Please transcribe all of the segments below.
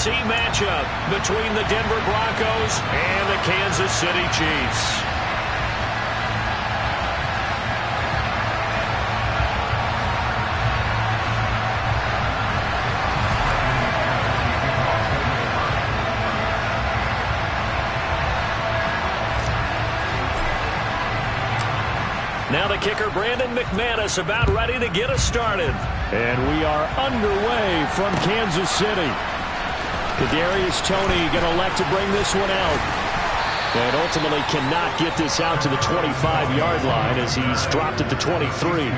AFC matchup between the Denver Broncos and the Kansas City Chiefs. Now the kicker, Brandon McManus, about ready to get us started. And we are underway from Kansas City. Kadarius Toney going to elect to bring this one out. And ultimately cannot get this out to the 25-yard line as he's dropped at the 23.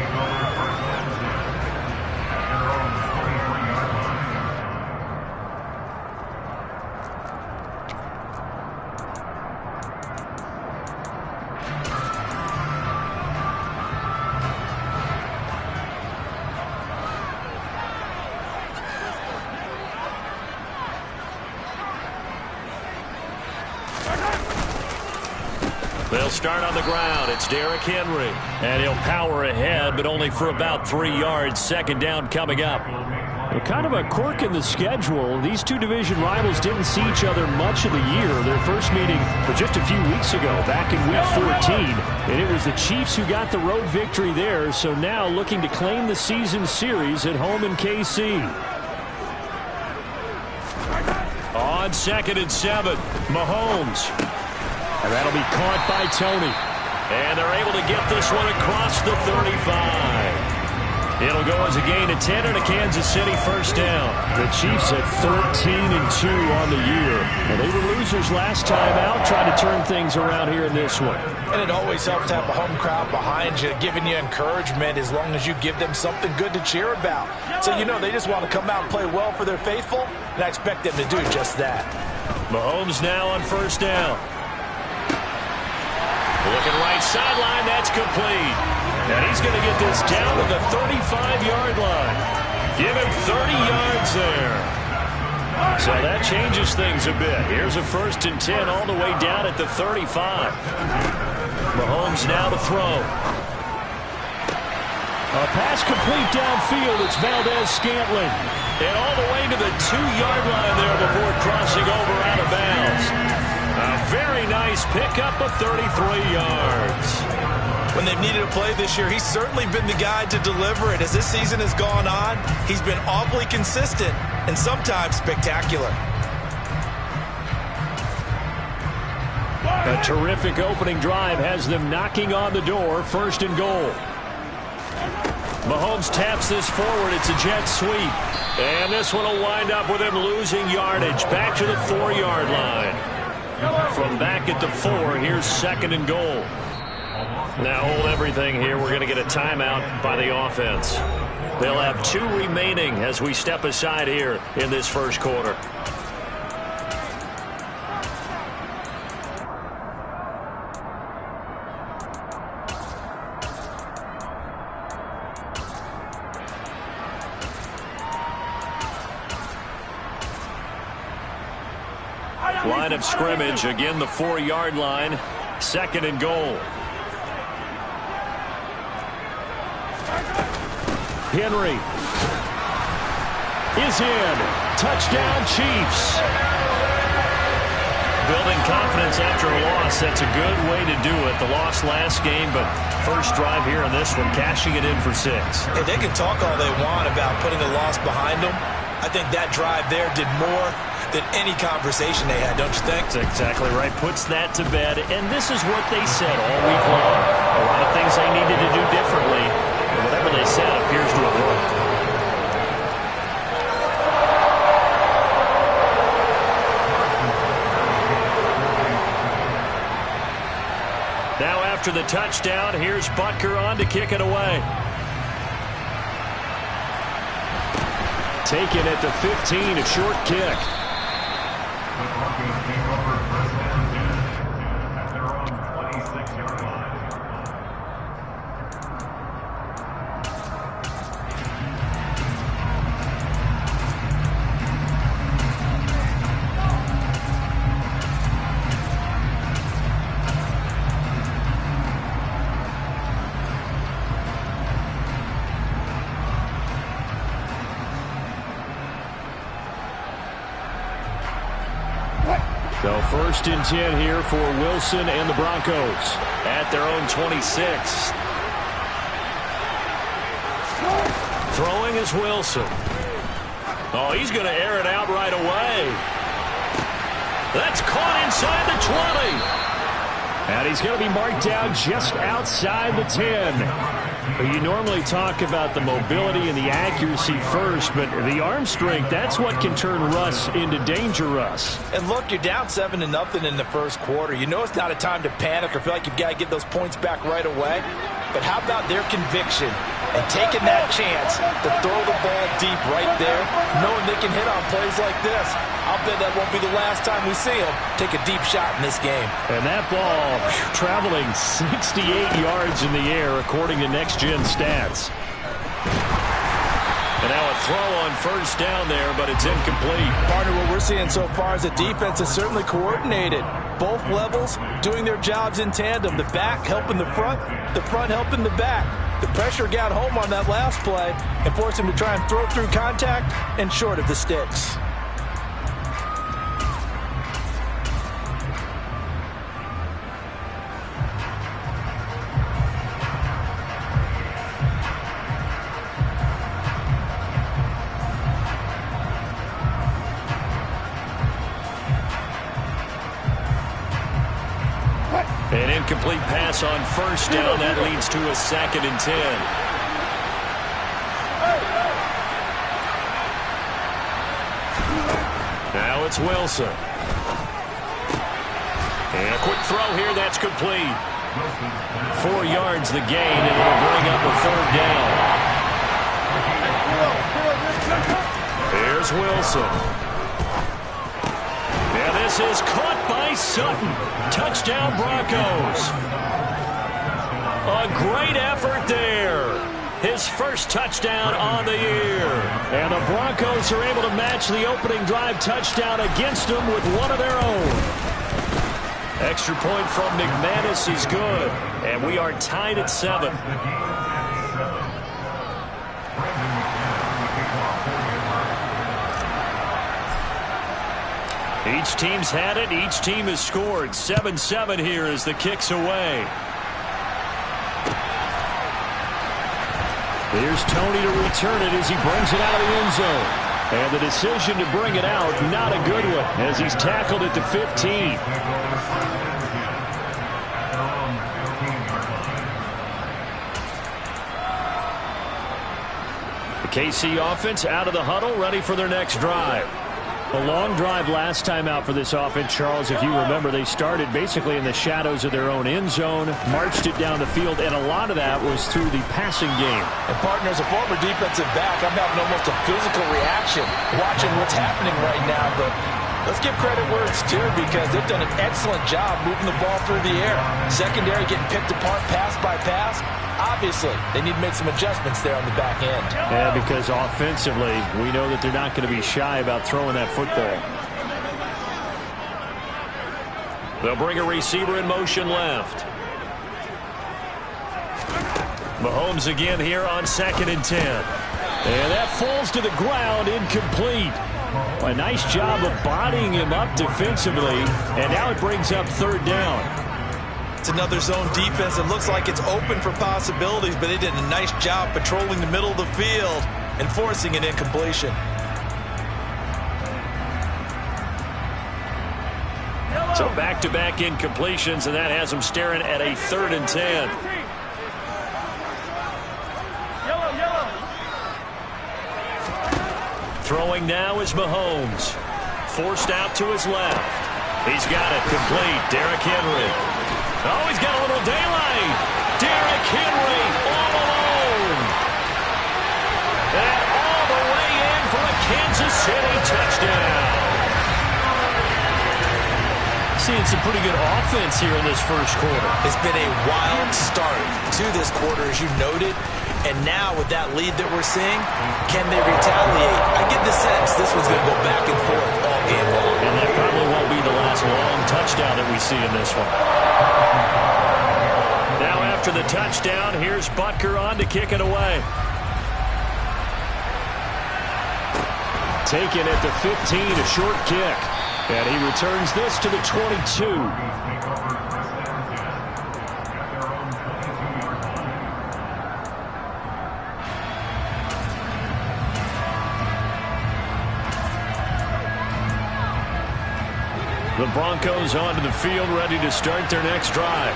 They'll start on the ground. It's Derrick Henry. And he'll power ahead, but only for about 3 yards. Second down coming up. Well, kind of a quirk in the schedule. These two division rivals didn't see each other much of the year. Their first meeting was just a few weeks ago, back in Week 14. And it was the Chiefs who got the road victory there, so now looking to claim the season series at home in KC. On 2nd and 7, Mahomes. And that'll be caught by Toney. And they're able to get this one across the 35. It'll go as a gain of 10 and a Kansas City first down. The Chiefs at 13-2 on the year. And they were losers last time out, trying to turn things around here in this one. And it always helps to have a home crowd behind you, giving you encouragement as long as you give them something good to cheer about. So you know they just want to come out and play well for their faithful, and I expect them to do just that. Mahomes now on first down. Looking right sideline, that's complete. And he's going to get this down to the 35-yard line. Give him 30 yards there. So that changes things a bit. Here's a 1st and 10 all the way down at the 35. Mahomes now to throw. A pass complete downfield. It's Valdez-Scantling. And all the way to the 2-yard line there before crossing over out of bounds. A very nice pickup of 33 yards. When they've needed a play this year, he's certainly been the guy to deliver it. As this season has gone on, he's been awfully consistent and sometimes spectacular. A terrific opening drive has them knocking on the door. 1st and goal. Mahomes taps this forward. It's a jet sweep. And this one will wind up with him losing yardage. Back to the 4-yard line. From back at the 4, here's 2nd and goal. Now hold everything here. We're going to get a timeout by the offense. They'll have 2 remaining as we step aside here in this first quarter. Line of scrimmage, again the 4-yard line. 2nd and goal. Henry is in. Touchdown, Chiefs. Building confidence after a loss, that's a good way to do it. The loss last game, but first drive here in this one, cashing it in for 6. And they can talk all they want about putting a loss behind them. I think that drive there did more than any conversation they had, don't you think? That's exactly right. Puts that to bed. And this is what they said all week long. A lot of things they needed to do differently. And whatever they said appears to have worked. Now after the touchdown, here's Butker on to kick it away. Taken at the 15, a short kick. So 1st and 10 here for Wilson and the Broncos at their own 26. Throwing is Wilson. Oh, he's going to air it out right away. That's caught inside the 20. And he's going to be marked down just outside the 10. You normally talk about the mobility and the accuracy first, but the arm strength, that's what can turn Russ into danger, Russ. And look, you're down 7-0 in the first quarter. You know it's not a time to panic or feel like you've got to get those points back right away. But how about their conviction and taking that chance to throw the ball deep right there, knowing they can hit on plays like this? I'll bet that won't be the last time we see them take a deep shot in this game. And that ball traveling 68 yards in the air, according to Next Gen Stats. And now a throw on 1st down there, but it's incomplete. Partner, what we're seeing so far is the defense is certainly coordinated. Both levels doing their jobs in tandem. The back helping the front helping the back. The pressure got home on that last play and forced him to try and throw through contact and short of the sticks. An incomplete pass on 1st down. That leads to a 2nd and 10. Now it's Wilson. And a quick throw here. That's complete. 4 yards the gain, and it'll bring up a 3rd down. Here's Wilson. And this is caught by Sutton. Touchdown, Broncos. A great effort there. His first touchdown on the year. And the Broncos are able to match the opening drive touchdown against them with one of their own. Extra point from McManus is good. And we are tied at 7. Each team's had it. Each team has scored. 7-7 here as the kick's away. Here's Tony to return it as he brings it out of the end zone. And the decision to bring it out, not a good one, as he's tackled at the 15. The KC offense out of the huddle, ready for their next drive. A long drive last time out for this offense, Charles. If you remember, they started basically in the shadows of their own end zone, marched it down the field, and a lot of that was through the passing game. And partner, as a former defensive back, I'm having almost a physical reaction watching what's happening right now. But let's give credit where it's due, because they've done an excellent job moving the ball through the air. Secondary getting picked apart pass by pass. Obviously, they need to make some adjustments there on the back end. Yeah, because offensively, we know that they're not going to be shy about throwing that football. They'll bring a receiver in motion left. Mahomes again here on 2nd and 10. And that falls to the ground, incomplete. A nice job of bodying him up defensively, and now it brings up 3rd down. It's another zone defense that looks like it's open for possibilities, but they did a nice job patrolling the middle of the field and forcing an incompletion. So back-to-back incompletions, and that has them staring at a 3rd and 10. Throwing now is Mahomes. Forced out to his left. He's got it complete. Derrick Henry. Oh, he's got a little daylight. Derrick Henry all alone. And all the way in for a Kansas City touchdown. Seeing some pretty good offense here in this first quarter. It's been a wild start to this quarter, as you noted. And now with that lead that we're seeing, can they retaliate? I get the sense this one's going to go back and forth all game long. And that probably won't be the last long touchdown that we see in this one. Now after the touchdown, here's Butker on to kick it away. Taken at the 15, a short kick. And he returns this to the 22. The Broncos onto the field, ready to start their next drive.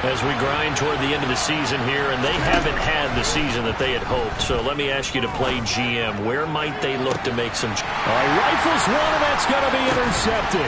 As we grind toward the end of the season here, and they haven't had the season that they had hoped. So let me ask you to play GM. Where might they look to make some... Rifles one, and that's going to be intercepted.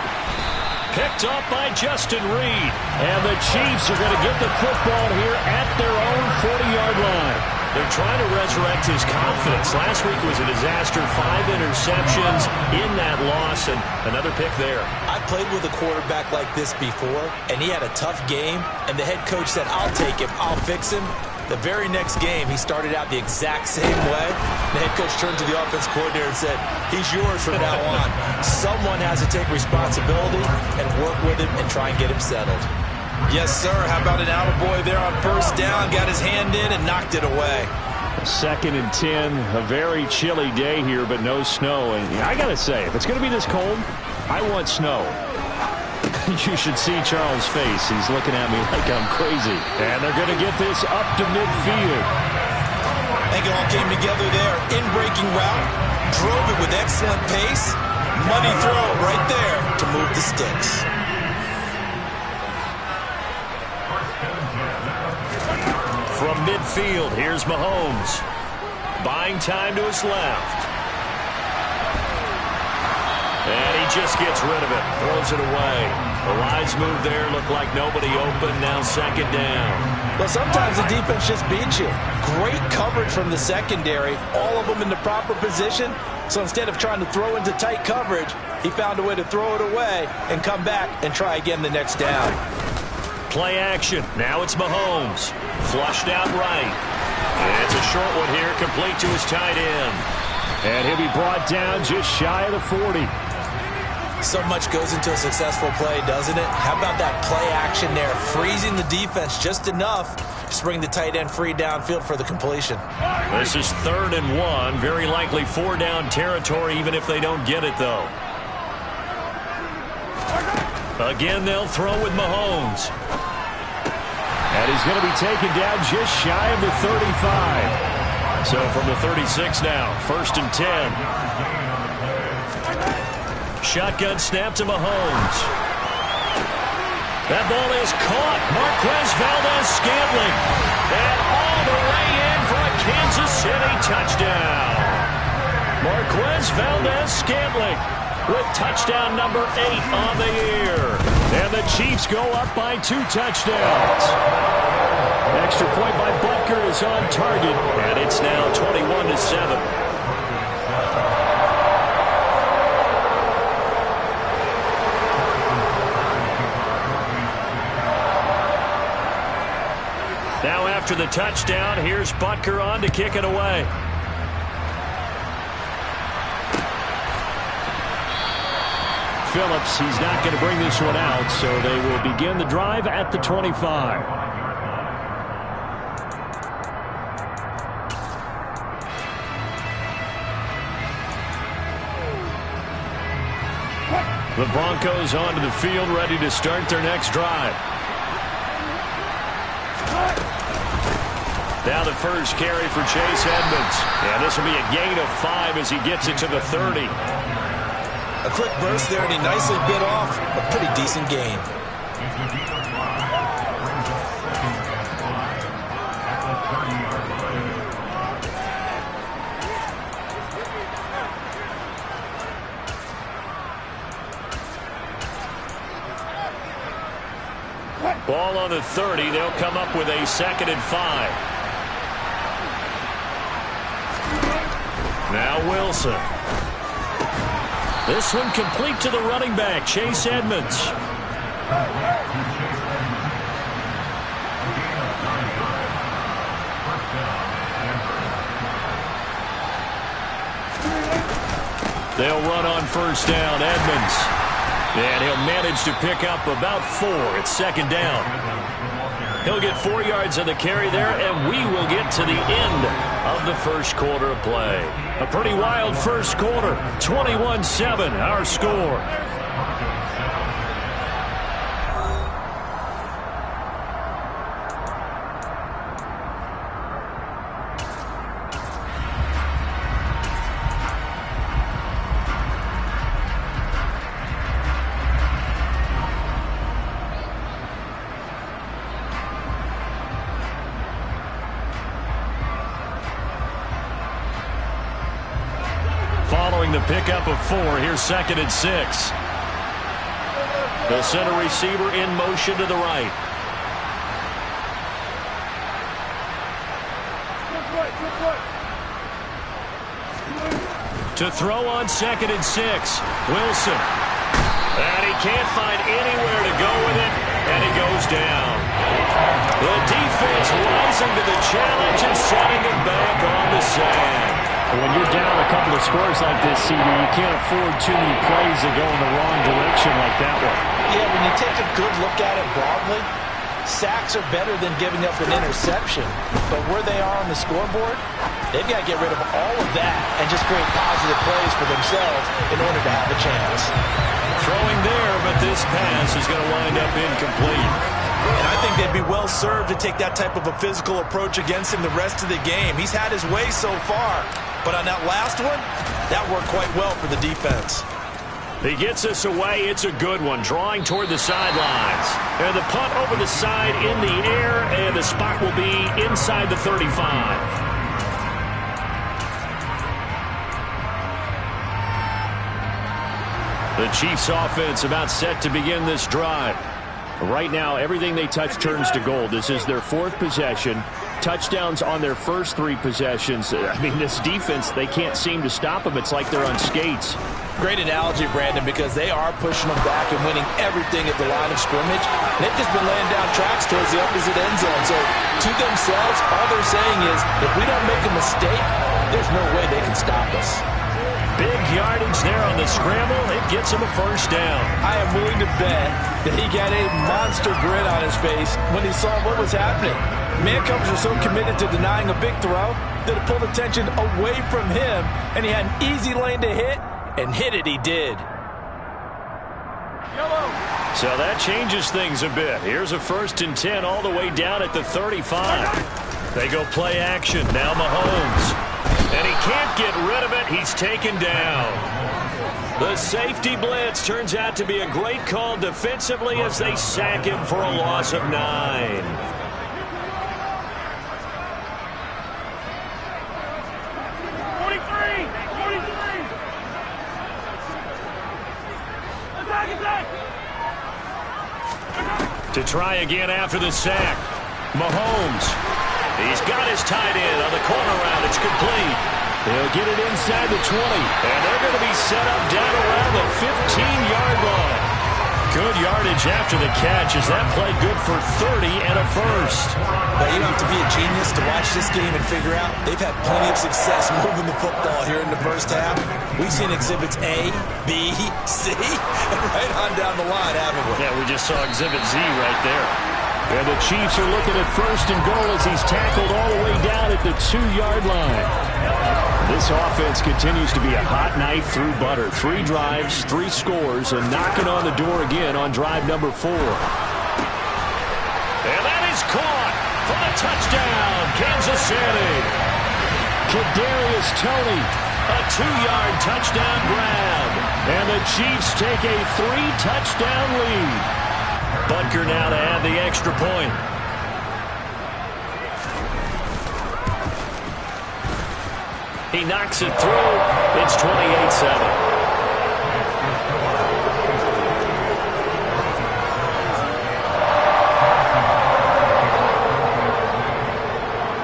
Picked off by Justin Reed. And the Chiefs are going to get the football here at their own 40-yard line. They're trying to resurrect his confidence. Last week was a disaster. 5 interceptions in that loss, and another pick there. I played with a quarterback like this before, and he had a tough game, and the head coach said, I'll take him, I'll fix him. The very next game, he started out the exact same way. The head coach turned to the offense coordinator and said, he's yours from now on. Someone has to take responsibility and work with him and try and get him settled. Yes, sir. How about an attaboy there on first down? Got his hand in and knocked it away. 2nd and 10. A very chilly day here, but no snow. And I got to say, if it's going to be this cold, I want snow. You should see Charles' face. He's looking at me like I'm crazy. And they're going to get this up to midfield. I think it all came together there. In-breaking route. Drove it with excellent pace. Money throw right there to move the sticks. From midfield, here's Mahomes. Buying time to his left. And he just gets rid of it. Throws it away. The lines move there. Look like nobody open. Now 2nd down. Well, sometimes the defense just beats you. Great coverage from the secondary. All of them in the proper position. So instead of trying to throw into tight coverage, he found a way to throw it away and come back and try again the next down. Play action. Now it's Mahomes. Flushed out right. And it's a short one here, complete to his tight end. And he'll be brought down just shy of the 40. So much goes into a successful play, doesn't it? How about that play action there? Freezing the defense just enough to bring the tight end free downfield for the completion. This is 3rd and 1. Very likely 4-down territory, even if they don't get it, though. Again, they'll throw with Mahomes. And he's going to be taken down just shy of the 35. So from the 36 now, 1st and 10. Shotgun snap to Mahomes. That ball is caught. Marquez Valdes-Scantling. And all the way in for a Kansas City touchdown. Marquez Valdes-Scantling with touchdown number 8 on the year. And the Chiefs go up by 2 touchdowns. Extra point by Butker is on target. And it's now 21-7. Now after the touchdown, here's Butker on to kick it away. Phillips, he's not going to bring this one out, so they will begin the drive at the 25. The Broncos onto the field, ready to start their next drive. Now the first carry for Chase Edmonds. And this will be a gain of 5 as he gets it to the 30. A quick burst there, and he nicely bit off a pretty decent gain. Ball on the 30. They'll come up with a 2nd and 5. Now Wilson. This one complete to the running back, Chase Edmonds. They'll run on first down, Edmonds. And he'll manage to pick up about 4 at 2nd down. He'll get 4 yards on the carry there, and we will get to the end of the first quarter of play. A pretty wild first quarter, 21-7 our score. Following the pickup of 4, here's 2nd and 6. The center receiver in motion to the right. To throw on 2nd and 6, Wilson. And he can't find anywhere to go with it, and he goes down. The defense rising to the challenge and setting him back on the sand. When you're down a couple of scores like this, CD, you can't afford too many plays that go in the wrong direction like that one. Yeah, when you take a good look at it broadly, sacks are better than giving up an interception. But where they are on the scoreboard, they've got to get rid of all of that and just create positive plays for themselves in order to have a chance. Throwing there, but this pass is going to wind up incomplete. And I think they'd be well served to take that type of a physical approach against him the rest of the game. He's had his way so far. But on that last one, that worked quite well for the defense. He gets us away. It's a good one. Drawing toward the sidelines. And the punt over the side in the air, and the spot will be inside the 35. The Chiefs offense about set to begin this drive. Right now, everything they touch turns to gold. This is their 4th possession. Touchdowns on their first 3 possessions. I mean, this defense, they can't seem to stop them. It's like they're on skates. Great analogy, Brandon, because they are pushing them back and winning everything at the line of scrimmage. They've just been laying down tracks towards the opposite end zone. So, to themselves, all they're saying is, if we don't make a mistake, there's no way they can stop us. Big yardage there on the scramble. It gets him a first down. I am willing to bet that he got a monster grin on his face when he saw what was happening. Man coverage are so committed to denying a big throw that it pulled attention away from him, and he had an easy lane to hit, and hit it he did. So that changes things a bit. Here's a 1st and 10 all the way down at the 35. They go play action. Now Mahomes. And he can't get rid of it. He's taken down. The safety blitz turns out to be a great call defensively as they sack him for a loss of 9. 43. To try again after the sack. Mahomes. He's got his tight end on the corner route. It's complete. They'll get it inside the 20. And they're going to be set up down around the 15-yard line. Good yardage after the catch. Is that play good for 30 and a first? Well, you don't have to be a genius to watch this game and figure out they've had plenty of success moving the football here in the first half. We've seen exhibits A, B, C, and right on down the line, haven't we? Yeah, we just saw exhibit Z right there. And the Chiefs are looking at 1st and goal as he's tackled all the way down at the 2-yard line. This offense continues to be a hot knife through butter. 3 drives, 3 scores, and knocking on the door again on drive number 4. And that is caught for the touchdown, Kansas City. Kadarius Toney. A 2-yard touchdown grab. And the Chiefs take a 3-touchdown lead. Butker now to add the extra point. He knocks it through. It's 28-7.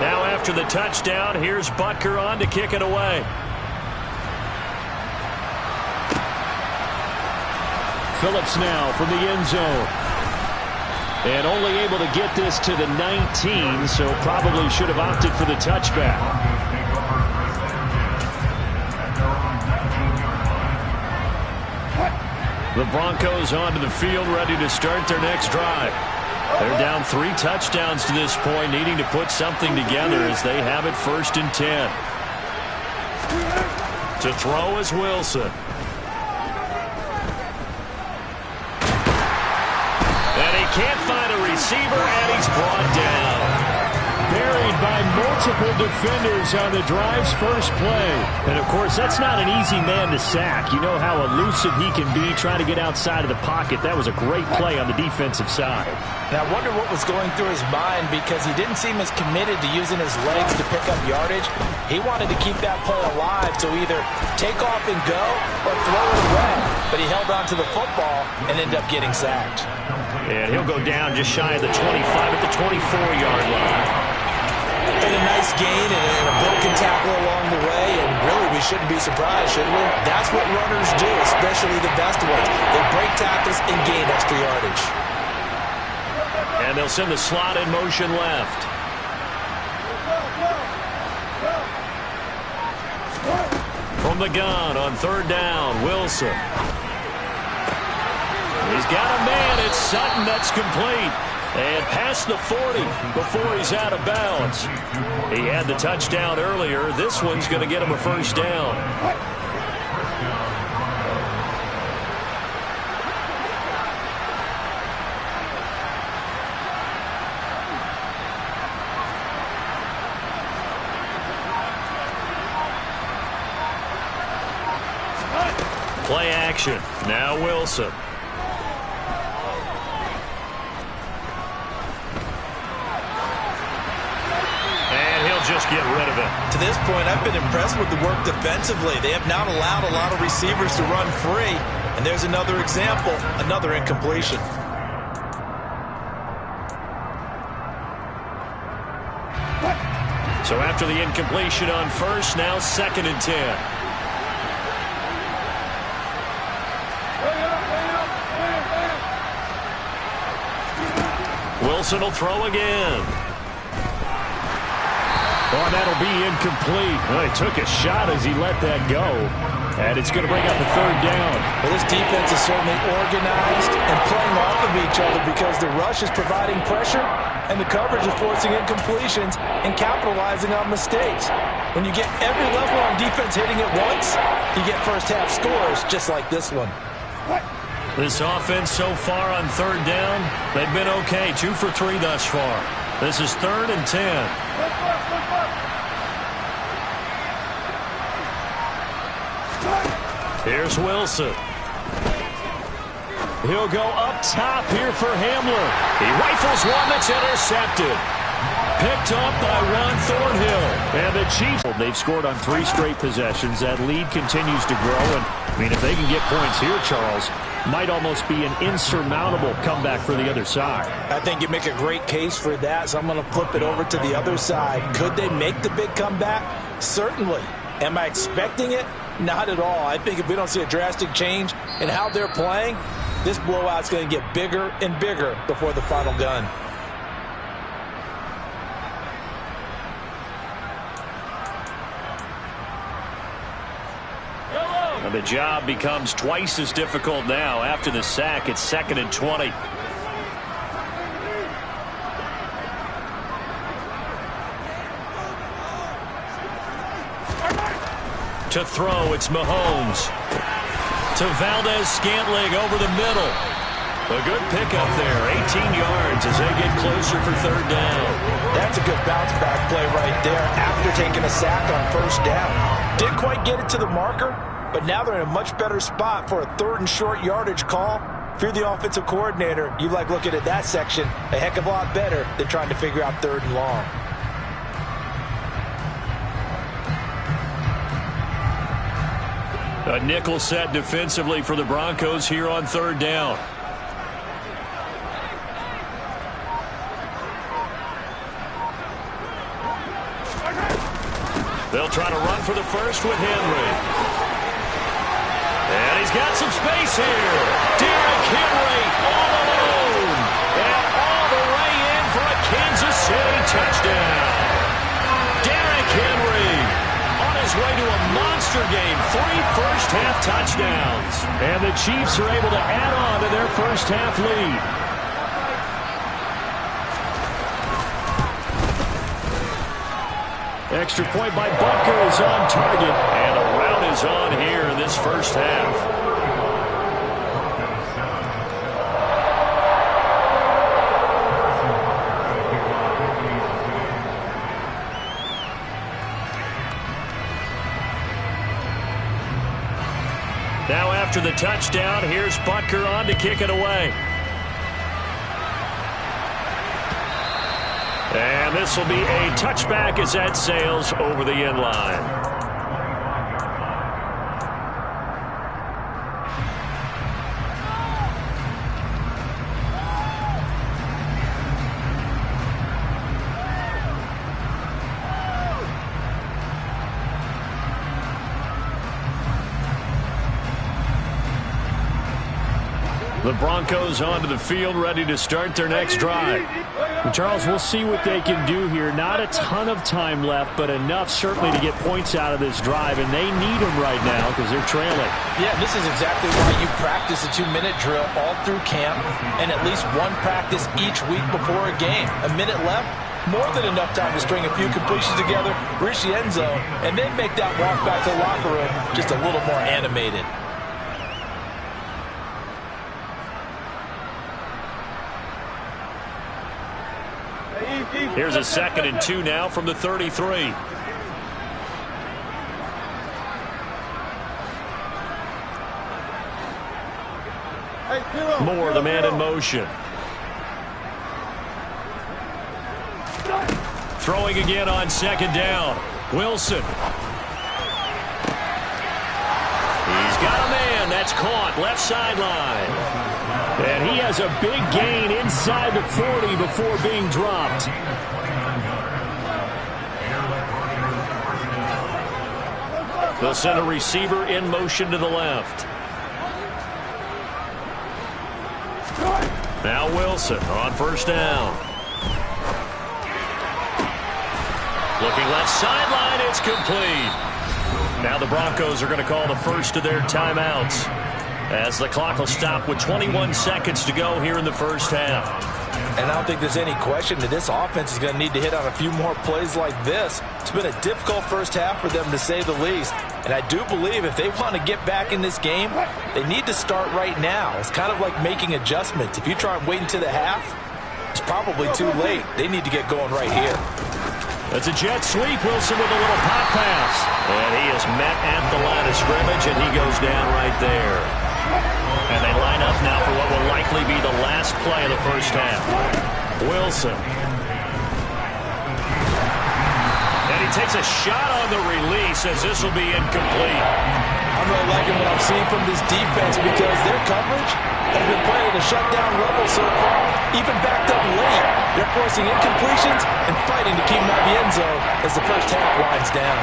Now after the touchdown, here's Butker on to kick it away. Phillips now from the end zone. And only able to get this to the 19, so probably should have opted for the touchback. The Broncos onto the field, ready to start their next drive. They're down 3 touchdowns to this point, needing to put something together as they have it 1st and 10. To throw is Wilson. can't find a receiver, and he's brought down. Buried by multiple defenders on the drive's first play. And, of course, that's not an easy man to sack. You know how elusive he can be trying to get outside of the pocket. That was a great play on the defensive side. And I wonder what was going through his mind, because he didn't seem as committed to using his legs to pick up yardage. He wanted to keep that play alive, so either take off and go or throw it away. But he held on to the football and ended up getting sacked. And he'll go down just shy of the 25 at the 24-yard line. And a nice gain and a broken tackle along the way, and really we shouldn't be surprised, should we? That's what runners do, especially the best ones. They break tackles and gain extra yardage. And they'll send the slot in motion left. From the gun on third down, Wilson. He's got a man. It's Sutton. That's complete. And past the 40 before he's out of bounds. He had the touchdown earlier. This one's going to get him a first down. Play action. Now Wilson. Just get rid of it. To this point, I've been impressed with the work defensively. They have not allowed a lot of receivers to run free. And there's another example, another incompletion. So after the incompletion on first, now 2nd and 10. Wilson will throw again. Oh, that'll be incomplete. Well, he took a shot as he let that go. And it's going to bring up a third down. Well, this defense is certainly organized and playing off of each other, because the rush is providing pressure and the coverage is forcing incompletions and capitalizing on mistakes. When you get every level on defense hitting at once, you get first-half scores just like this one. This offense so far on third down, they've been okay. 2 for 3 thus far. This is 3rd and 10. Here's Wilson. He'll go up top here for Hamler. He rifles one that's intercepted. Picked up by Juan Thornhill. And the Chiefs, they've scored on 3 straight possessions. That lead continues to grow. And, I mean, if they can get points here, Charles, might almost be an insurmountable comeback for the other side. I think you make a great case for that, so I'm going to flip it over to the other side. Could they make the big comeback? Certainly. Am I expecting it? Not at all. I think if we don't see a drastic change in how they're playing, this blowout's going to get bigger and bigger before the final gun. And the job becomes twice as difficult now. After the sack, it's 2nd and 20. To throw, it's Mahomes. To Valdez-Scantling over the middle. A good pickup there, 18 yards as they get closer for third down. That's a good bounce-back play right there after taking a sack on first down. Didn't quite get it to the marker, but now they're in a much better spot for a 3rd and short yardage call. If you're the offensive coordinator, you like looking at that section a heck of a lot better than trying to figure out 3rd and long. A nickel set defensively for the Broncos here on third down. They'll try to run for the first with Henry. And he's got some space here. Derrick Henry all alone. And all the way in for a Kansas City touchdown. Derrick Henry on his way to a monster game. 3 first-half touchdowns. And the Chiefs are able to add on to their first-half lead. Extra point by Butker is on target. And a rout is on here in this first half. touchdown. Here's Butker on to kick it away. And this will be a touchback as that sails over the end line. The Broncos onto the field, ready to start their next drive. And Charles, we'll see what they can do here. Not a ton of time left, but enough certainly to get points out of this drive, and they need them right now because they're trailing. Yeah, this is exactly why you practice a 2-minute drill all through camp and at least one practice each week before a game. A minute left, more than enough time to string a few completions together, reach the end zone, and then make that walk back to the locker room just a little more animated. Here's a 2nd and 2 now from the 33. Moore, the man in motion. Throwing again on 2nd down. Wilson. He's got a man. That's caught. Left sideline. And he has a big gain inside the 40 before being dropped. They'll send a receiver in motion to the left. Now Wilson on 1st down. Looking left sideline. It's complete. Now the Broncos are going to call the first of their timeouts, as the clock will stop with 21 seconds to go here in the first half. And I don't think there's any question that this offense is going to need to hit on a few more plays like this. It's been a difficult first half for them, to say the least. And I do believe if they want to get back in this game, they need to start right now. It's kind of like making adjustments. If you try and wait until the half, it's probably too late. They need to get going right here. That's a jet sweep. Wilson with a little pop pass. And he is met at the line of scrimmage, and he goes down right there. And they line up now for what will likely be the last play of the first half. Wilson. And he takes a shot on the release, as this will be incomplete. I'm really liking what I'm seeing from this defense, because their coverage has been playing at a shutdown level so far, even backed up late. They're forcing incompletions and fighting to keep them out of the end zone as the first half winds down.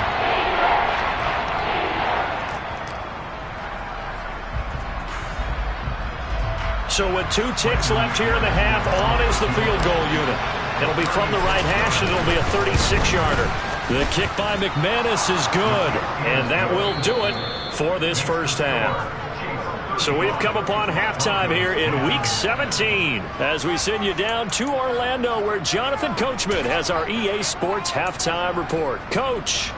So with 2 ticks left here in the half, on is the field goal unit. It'll be from the right hash, and it'll be a 36-yarder. The kick by McManus is good, and that will do it for this first half. So we've come upon halftime here in Week 17 as we send you down to Orlando, where Jonathan Coachman has our EA Sports Halftime Report. Coach.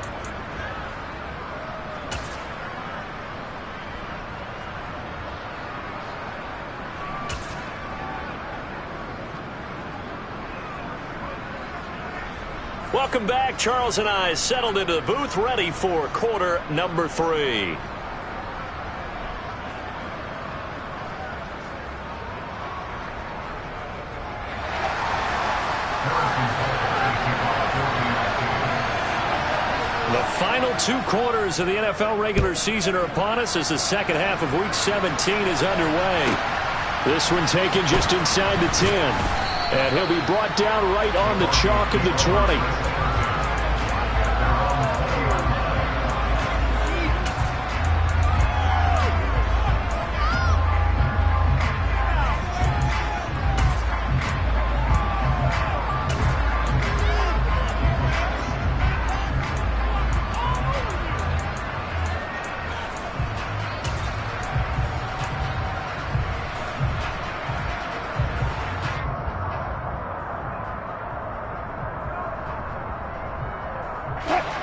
Welcome back. Charles and I settled into the booth, ready for quarter number 3. The final 2 quarters of the NFL regular season are upon us as the second half of Week 17 is underway. This one taken just inside the 10. And he'll be brought down right on the chalk of the 20.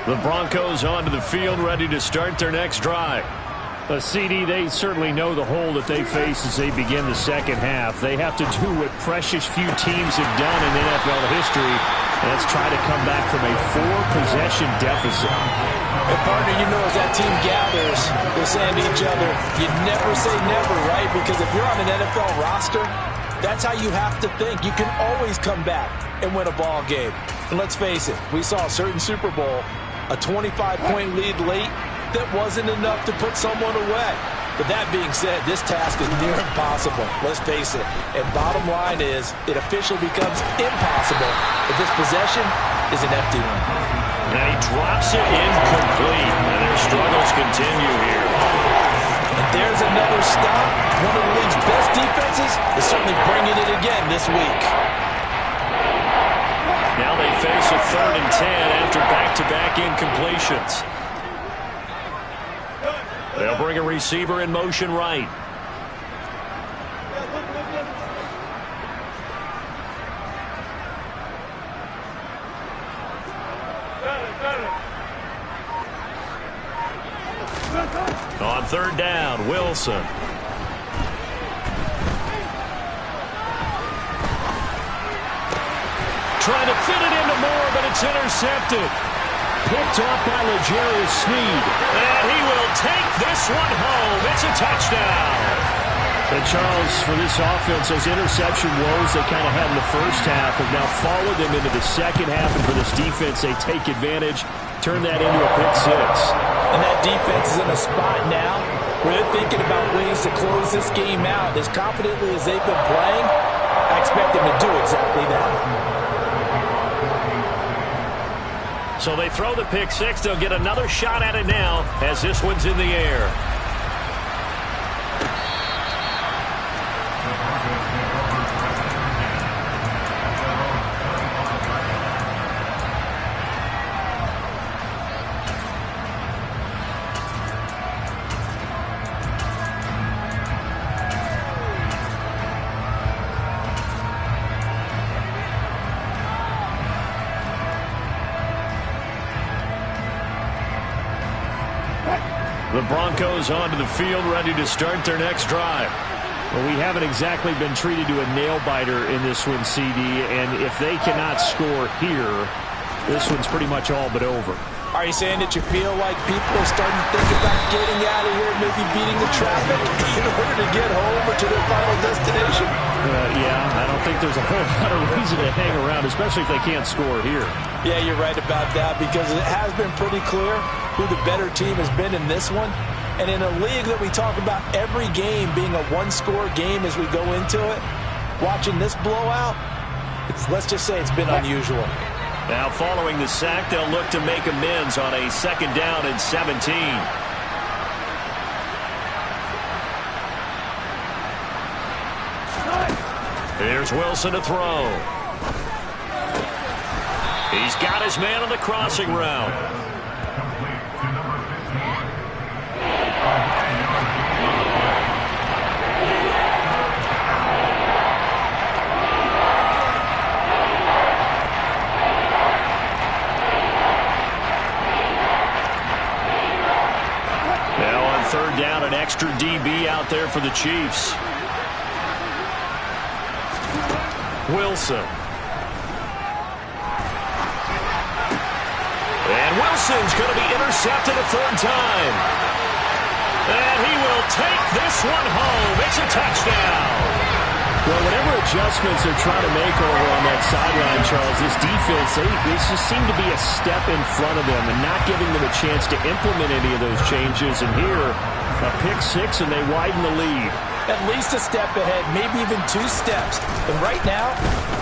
The Broncos onto the field, ready to start their next drive. CD, they certainly know the hole that they face as they begin the second half. They have to do what precious few teams have done in NFL history, and that's try to come back from a 4-possession deficit. And partner, you know, as that team gathers, they're saying to each other, you never say never, right? Because if you're on an NFL roster, that's how you have to think. You can always come back and win a ball game. And let's face it, we saw a certain Super Bowl, a 25-point lead late, that wasn't enough to put someone away. But that being said, this task is near impossible. Let's face it. And bottom line is, it officially becomes impossible if this possession is an empty one. And he drops it incomplete. And their struggles continue here. And there's another stop. One of the league's best defenses is certainly bringing it again this week. Now they face a 3rd and 10 after back-to-back incompletions. They'll bring a receiver in motion right. On 3rd down, Wilson. Trying to fit it into Moore, but it's intercepted. Picked off by L'Jarius Sneed. And he will take this one home. It's a touchdown. And Charles, for this offense, those interception woes they kind of had in the first half have now followed them into the second half. And for this defense, they take advantage, turn that into a pick 6. And that defense is in a spot now where they're thinking about ways to close this game out. As confidently as they've been playing, I expect them to do exactly that. So they throw the pick 6. They'll get another shot at it now as this one's in the air. The Broncos onto the field, ready to start their next drive. Well, we haven't exactly been treated to a nail-biter in this one, CD, and if they cannot score here, this one's pretty much all but over. Are you saying that you feel like people are starting to think about getting out of here, maybe beating the traffic in order to get home or to their final destination? Yeah, I don't think there's a whole lot of reason to hang around, especially if they can't score here. Yeah, you're right about that, because it has been pretty clear who the better team has been in this one. And in a league that we talk about every game being a one-score game as we go into it, watching this blowout, let's just say it's been unusual. Now following the sack, they'll look to make amends on a 2nd down and 17. Here's Wilson to throw. He's got his man on the crossing route. Now on 3rd down, an extra DB out there for the Chiefs. Wilson. And Wilson's going to be intercepted a 3rd time. And he will take this one home. It's a touchdown. Well, whatever adjustments they're trying to make over on that sideline, Charles, this defense, they just seem to be a step in front of them and not giving them a chance to implement any of those changes. And here, a pick 6, and they widen the lead. At least a step ahead, maybe even 2 steps. And right now,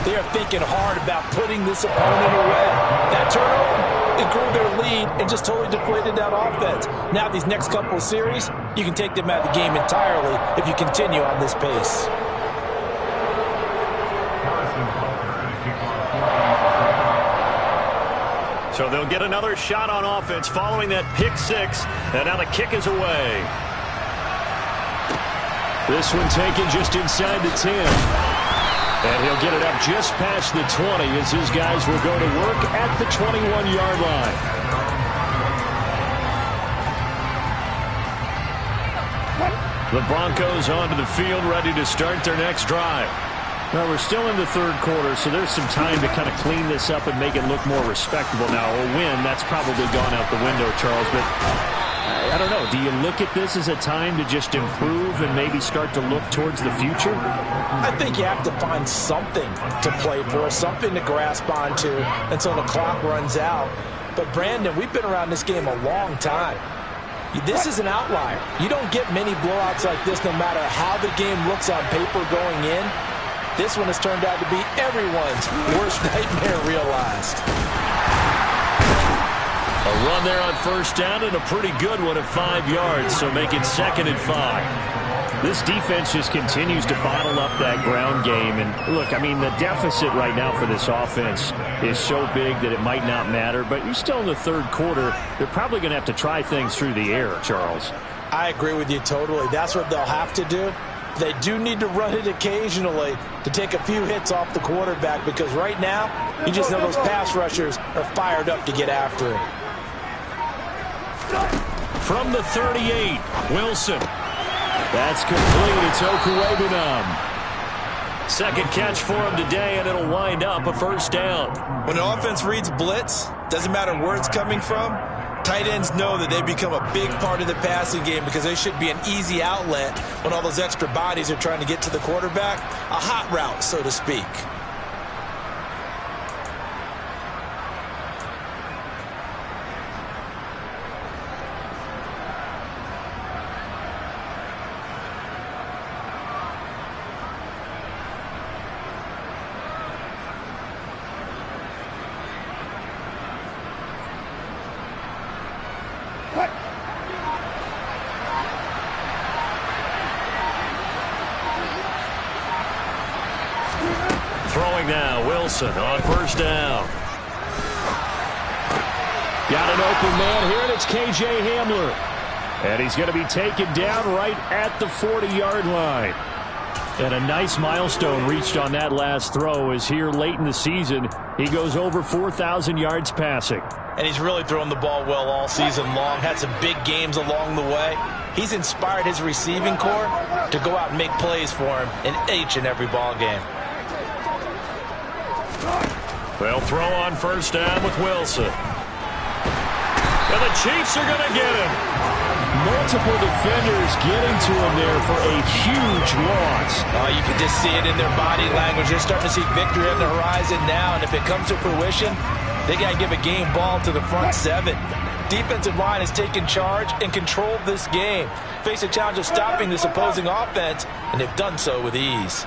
they are thinking hard about putting this opponent away. That turnover, it grew their lead and just totally deflated that offense. Now these next couple of series, you can take them out of the game entirely if you continue on this pace. So they'll get another shot on offense following that pick 6. And now the kick is away. This one taken just inside the 10. And he'll get it up just past the 20 as his guys will go to work at the 21-yard line. The Broncos onto the field ready to start their next drive. Well, we're still in the third quarter, so there's some time to kind of clean this up and make it look more respectable. Now, a win, that's probably gone out the window, Charles, but I don't know. Do you look at this as a time to just improve and maybe start to look towards the future? I think you have to find something to play for, something to grasp onto until the clock runs out. But, Brandon, we've been around this game a long time. This is an outlier. You don't get many blowouts like this no matter how the game looks on paper going in. This one has turned out to be everyone's worst nightmare realized. A run there on first down and a pretty good one at 5 yards, so make it 2nd and 5. This defense just continues to bottle up that ground game. And look, I mean, the deficit right now for this offense is so big that it might not matter. But you're still in the third quarter. They're probably going to have to try things through the air, Charles. I agree with you totally. That's what they'll have to do. They do need to run it occasionally to take a few hits off the quarterback, because right now, you just know those pass rushers are fired up to get after him. From the 38, Wilson. That's complete. It's Okuwebunam. Second catch for him today, and it'll wind up a first down. When an offense reads blitz, doesn't matter where it's coming from, tight ends know that they become a big part of the passing game because they should be an easy outlet when all those extra bodies are trying to get to the quarterback. A hot route, so to speak. Throwing now, Wilson on first down. Got an open man here, and it's K.J. Hamler. And he's going to be taken down right at the 40-yard line. And a nice milestone reached on that last throw, as here late in the season, he goes over 4,000 yards passing. And he's really thrown the ball well all season long. Had some big games along the way. He's inspired his receiving corps to go out and make plays for him in each and every ball game. They'll throw on first down with Wilson. And the Chiefs are going to get him. Multiple defenders getting to him there for a huge loss. Oh, you can just see it in their body language. They're starting to see victory on the horizon now, and if it comes to fruition, they got to give a game ball to the front seven. Defensive line has taken charge and controlled this game. Face a challenge of stopping this opposing offense, and they've done so with ease.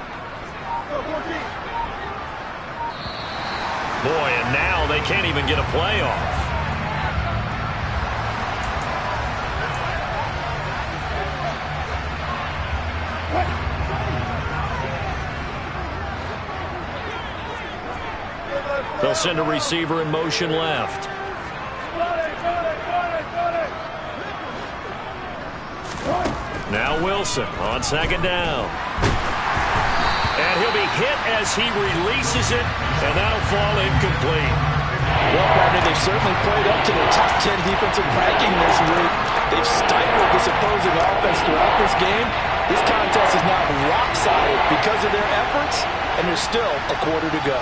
Boy, and now they can't even get a play off. They'll send a receiver in motion left. Now Wilson on second down. And he'll be hit as he releases it, and that'll fall incomplete. Well, partner, they've certainly played up to their top 10 defensive ranking this week. They've stifled this opposing offense throughout this game. This contest is now rock solid because of their efforts, and there's still a quarter to go.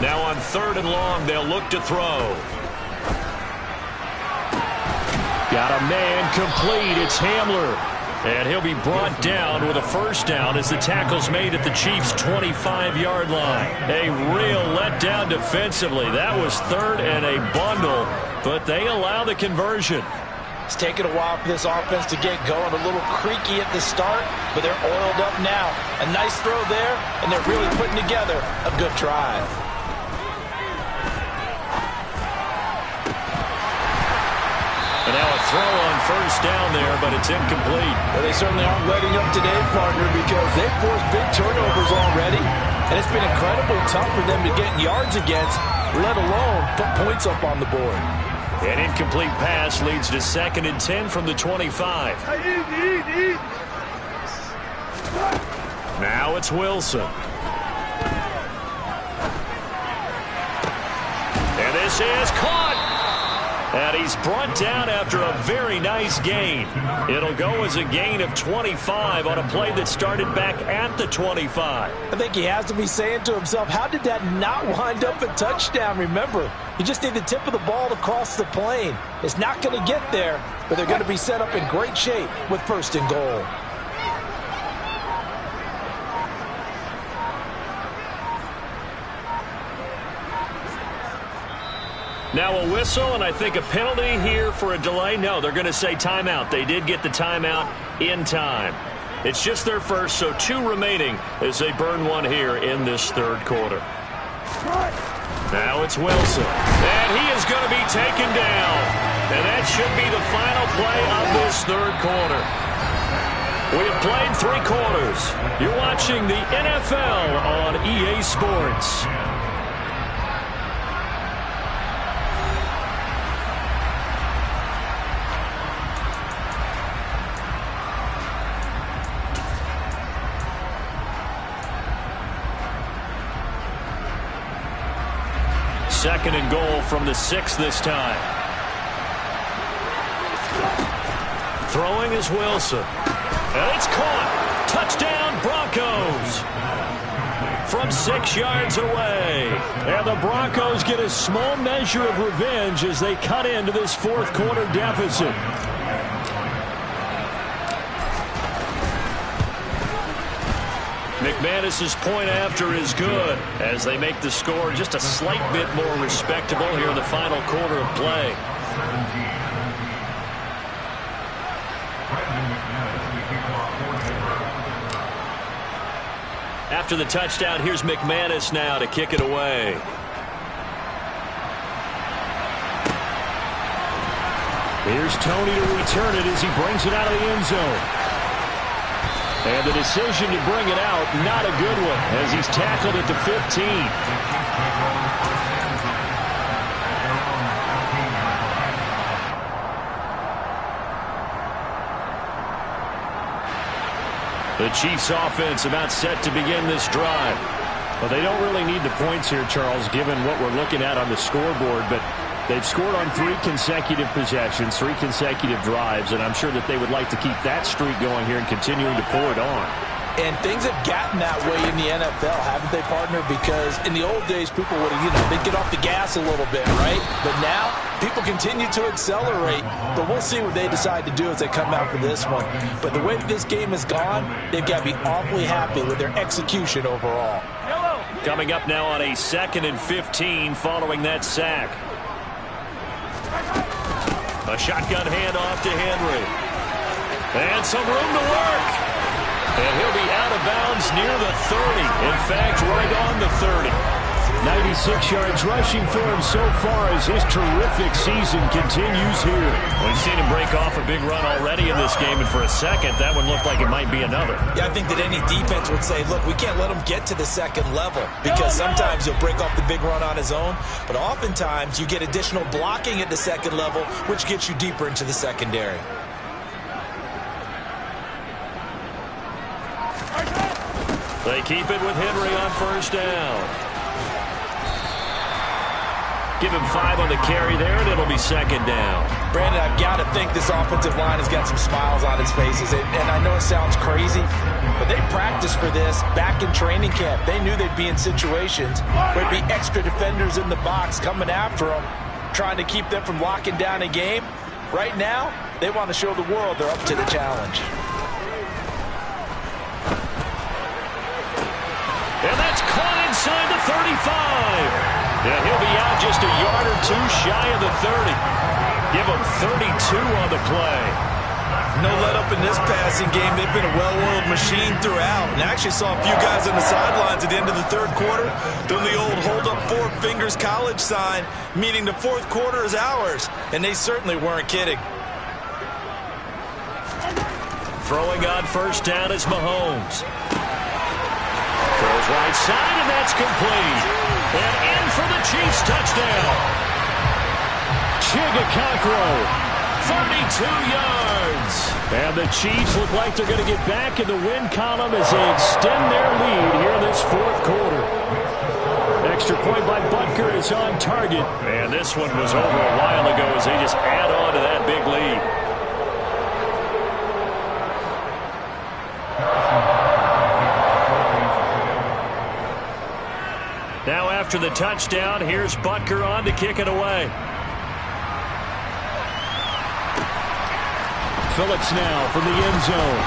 Now on third and long, they'll look to throw. Got a man complete. It's Hamler. And he'll be brought down with a first down as the tackle's made at the Chiefs' 25-yard line. A real letdown defensively. That was third and a bundle, but they allow the conversion. It's taken a while for this offense to get going. A little creaky at the start, but they're oiled up now. A nice throw there, and they're really putting together a good drive. And now a throw on first down there, but it's incomplete. Well, they certainly aren't letting up today, partner, because they've forced big turnovers already, and it's been incredibly tough for them to get yards against, let alone put points up on the board. An incomplete pass leads to 2nd and 10 from the 25. Now it's Wilson. And this is caught. And he's brought down after a very nice gain. It'll go as a gain of 25 on a play that started back at the 25. I think he has to be saying to himself, how did that not wind up a touchdown? Remember, you just need the tip of the ball to cross the plane. It's not going to get there, but they're going to be set up in great shape with 1st and goal. Now a whistle, and I think a penalty here for a delay. No, they're going to say timeout. They did get the timeout in time. It's just their first, so 2 remaining as they burn one here in this 3rd quarter. Now it's Wilson, and he is going to be taken down. And that should be the final play of this 3rd quarter. We have played 3 quarters. You're watching the NFL on EA Sports. Second and goal from the 6 this time. Throwing is Wilson. And it's caught. Touchdown, Broncos. From 6 yards away. And the Broncos get a small measure of revenge as they cut into this 4th quarter deficit. McManus's point after is good as they make the score just a slight bit more respectable here in the final quarter of play. After the touchdown, here's McManus now to kick it away. Here's Tony to return it as he brings it out of the end zone. And the decision to bring it out, not a good one, as he's tackled at the 15. The Chiefs offense about set to begin this drive. Well, they don't really need the points here, Charles, given what we're looking at on the scoreboard, but they've scored on 3 consecutive possessions, 3 consecutive drives, and I'm sure that they would like to keep that streak going here and continuing to pour it on. And things have gotten that way in the NFL, haven't they, partner? Because in the old days, people would have, they'd get off the gas a little bit, right? But now, people continue to accelerate. But we'll see what they decide to do as they come out for this one. But the way that this game has gone, they've got to be awfully happy with their execution overall. Coming up now on a 2nd and 15 following that sack. A shotgun handoff to Henry. And some room to work. And he'll be out of bounds near the 30. In fact, right on the 30. 96 yards rushing for him so far as his terrific season continues here. We've seen him break off a big run already in this game, and for a second, that one looked like it might be another. Yeah, I think that any defense would say, look, we can't let him get to the 2nd level because sometimes he'll break off the big run on his own, but oftentimes you get additional blocking at the 2nd level, which gets you deeper into the secondary. They keep it with Henry on 1st down. Give him 5 on the carry there, and it'll be 2nd down. Brandon, I've got to think this offensive line has got some smiles on its faces. And I know it sounds crazy, but they practiced for this back in training camp. They knew they'd be in situations where there'd be extra defenders in the box coming after them, trying to keep them from locking down a game. Right now, they want to show the world they're up to the challenge. And that's caught inside the 35. Yeah, he'll be out just a yard or 2 shy of the 30. Give him 32 on the play. No let up in this passing game. They've been a well-oiled machine throughout. And I actually saw a few guys on the sidelines at the end of the 3rd quarter doing the old hold up 4 fingers college sign, meaning the 4th quarter is ours. And they certainly weren't kidding. Throwing on 1st down is Mahomes. Throws right side, and that's complete. And in for the Chiefs touchdown. Chigakonkwo, 32 yards. And the Chiefs look like they're going to get back in the win column as they extend their lead here in this 4th quarter. Extra point by Butker as Broncos on target. And this one was over a while ago as they just add on to that big lead. Now after the touchdown, here's Butker on to kick it away. Phillips now from the end zone.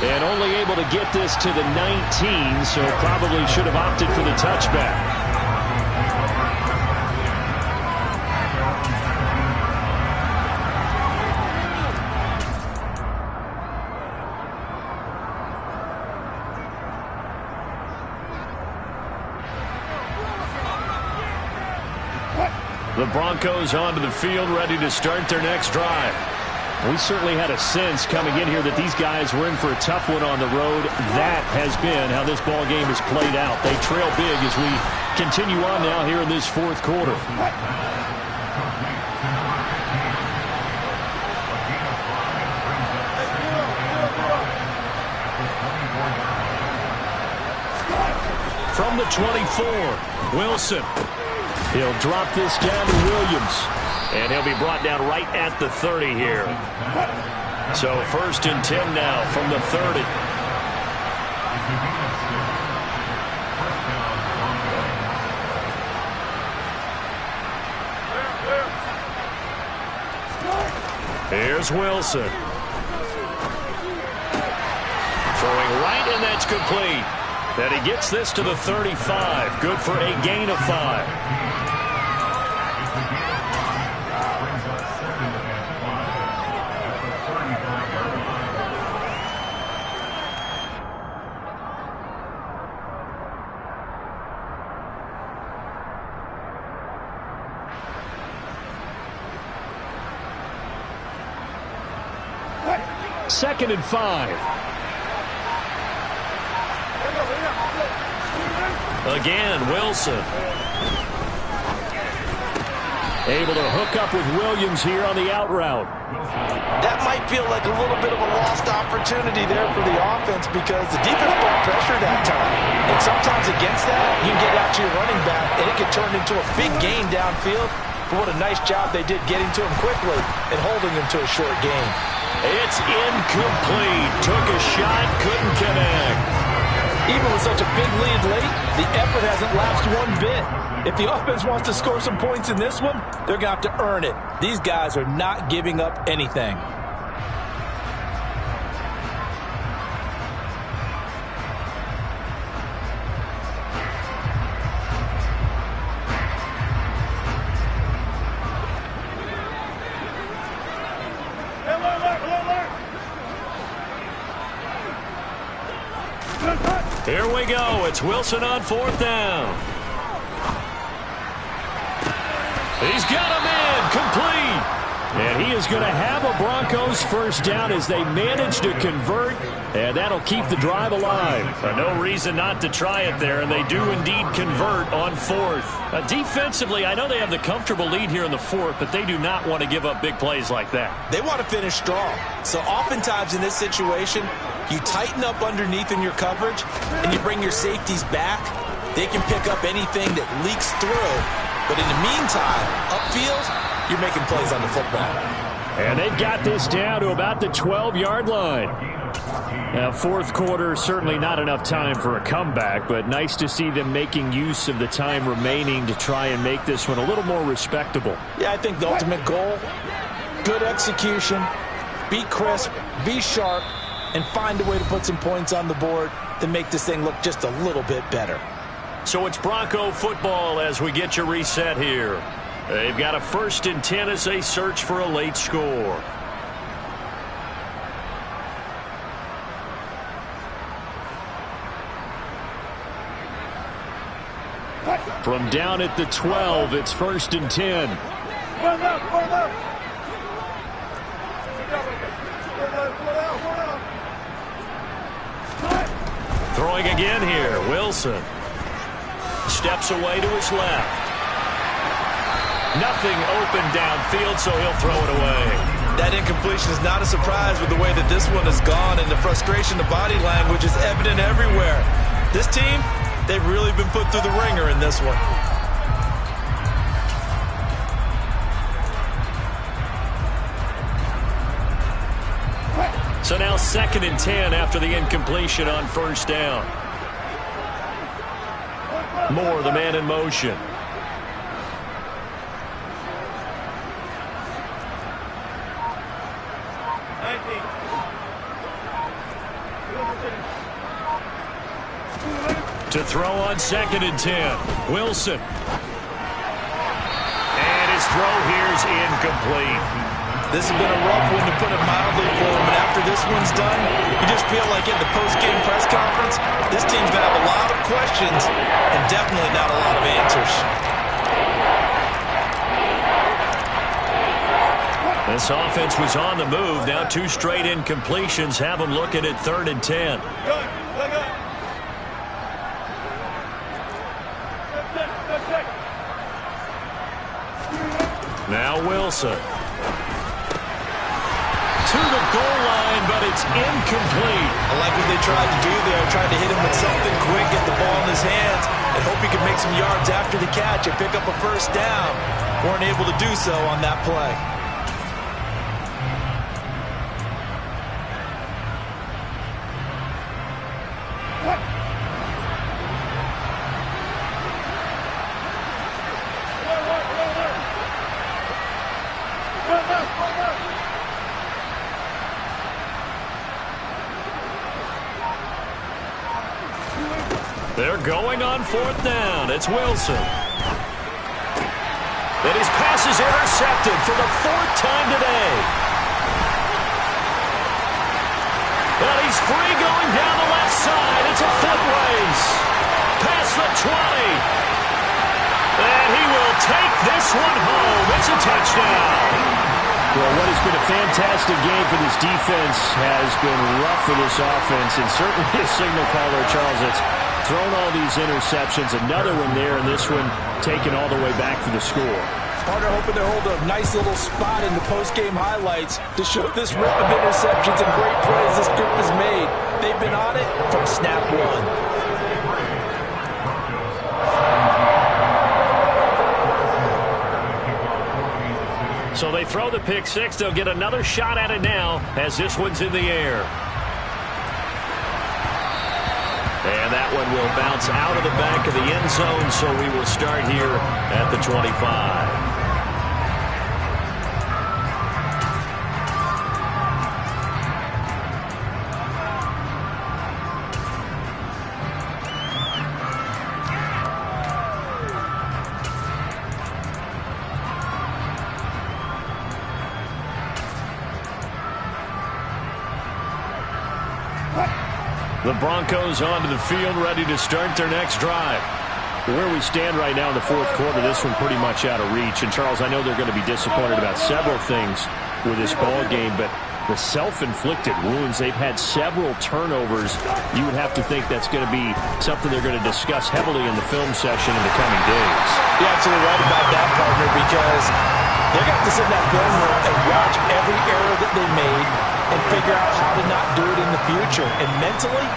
And only able to get this to the 19, so probably should have opted for the touchback. The Broncos onto the field, ready to start their next drive. We certainly had a sense coming in here that these guys were in for a tough one on the road. That has been how this ball game has played out. They trail big as we continue on now here in this fourth quarter. From the 24, Wilson. He'll drop this down to Williams. And he'll be brought down right at the 30 here. So 1st and 10 now from the 30. Here's Wilson. Throwing right, and that's complete. And he gets this to the 35. Good for a gain of 5. Second and 5. Again, Wilson. Able to hook up with Williams here on the out route. That might feel like a little bit of a lost opportunity there for the offense because the defense brought pressure that time. And sometimes against that, you can get out to your running back, and it can turn into a big gain downfield. But what a nice job they did getting to him quickly and holding him to a short gain. It's incomplete. Took a shot, couldn't connect. Even with such a big lead late, the effort hasn't lapsed one bit. If the offense wants to score some points in this one, they're going to have to earn it. These guys are not giving up anything. Here we go. It's Wilson on 4th down. He's got him in. Complete. And he is going to have a Broncos first down as they manage to convert. And that'll keep the drive alive. No reason not to try it there, and they do indeed convert on 4th. Defensively, I know they have the comfortable lead here in the 4th, but they do not want to give up big plays like that. They want to finish strong. So oftentimes in this situation, you tighten up underneath in your coverage, and you bring your safeties back. They can pick up anything that leaks through. But in the meantime, upfield, you're making plays on the football. And they've got this down to about the 12-yard line. Now, fourth quarter, certainly not enough time for a comeback, but nice to see them making use of the time remaining to try and make this one a little more respectable. Yeah, I think the ultimate goal, good execution, be crisp, be sharp, and find a way to put some points on the board to make this thing look just a little bit better. So it's Bronco football as we get you reset here. They've got a 1st and 10 as they search for a late score. From down at the 12, it's 1st and 10. Throwing again here, Wilson. Steps away to his left. Nothing open downfield, so he'll throw it away. That incompletion is not a surprise with the way that this one has gone, and the frustration, the body language is evident everywhere. This team, they've really been put through the ringer in this one. So now 2nd and 10 after the incompletion on first down. Moore, the man in motion. To throw on 2nd and 10. Wilson. And his throw here's incomplete. This has been a rough one, to put it mildly, for him. But after this one's done, you just feel like in the post-game press conference, this team's going to have a lot of questions and definitely not a lot of answers. This offense was on the move. Now 2 straight incompletions have them looking at 3rd and 10. Now Wilson. To the goal line, but it's incomplete. I like what they tried to do there. Tried to hit him with something quick, get the ball in his hands, and hope he could make some yards after the catch and pick up a first down. Weren't able to do so on that play. They're going on 4th down. It's Wilson. And his pass is intercepted for the 4th time today. And he's free going down the left side. It's a foot race. Past the 20. And he will take this one home. It's a touchdown. Well, what has been a fantastic game for this defense has been rough for this offense, and certainly a signal caller, Charles, that's thrown all these interceptions. Another one there, and this one taken all the way back for the score. Partner hoping to hold a nice little spot in the post-game highlights to show this rip of interceptions and great plays this group has made. They've been on it from snap one. So they throw the pick six. They'll get another shot at it now as this one's in the air. And that one will bounce out of the back of the end zone, so we will start here at the 25. The Broncos onto the field, ready to start their next drive. Where we stand right now in the 4th quarter, this one pretty much out of reach. And, Charles, I know they're going to be disappointed about several things with this ball game, but the self-inflicted wounds, they've had several turnovers. You would have to think that's going to be something they're going to discuss heavily in the film session in the coming days. You're absolutely right about that, partner, because they're going to have to sit in that film room and watch every error that they made and figure out how to not do it in the future. And mentally,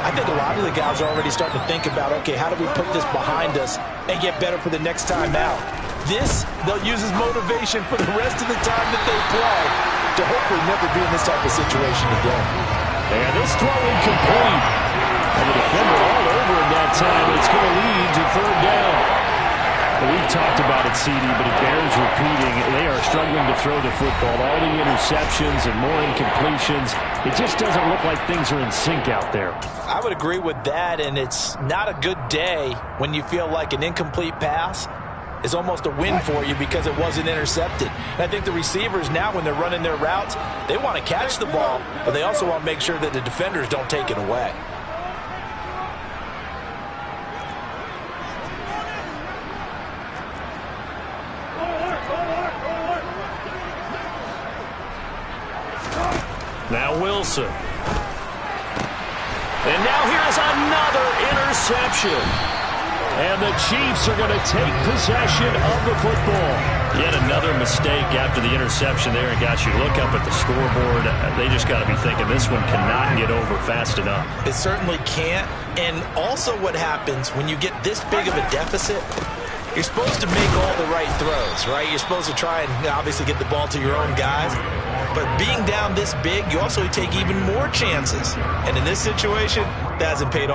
I think a lot of the guys are already starting to think about, okay, how do we put this behind us and get better for the next time out? This, they'll use as motivation for the rest of the time that they play to hopefully never be in this type of situation again. And this throw incomplete. And the defender all over in that time. It's going to lead to 3rd down. Well, we've talked about it, CD, but it bears repeating. They are struggling to throw the football. All the interceptions and more incompletions. It just doesn't look like things are in sync out there. I would agree with that, and it's not a good day when you feel like an incomplete pass is almost a win for you because it wasn't intercepted. And I think the receivers now, when they're running their routes, they want to catch the ball, but they also want to make sure that the defenders don't take it away. Now Wilson. And now here's another interception. And the Chiefs are going to take possession of the football. Yet another mistake after the interception there. And, gosh, you look up at the scoreboard. They just got to be thinking this one cannot get over fast enough. It certainly can't. And also what happens when you get this big of a deficit, You're supposed to make all the right throws, right? You're supposed to try and obviously get the ball to your own guys. But being down this big, you also take even more chances. And in this situation, that hasn't paid off.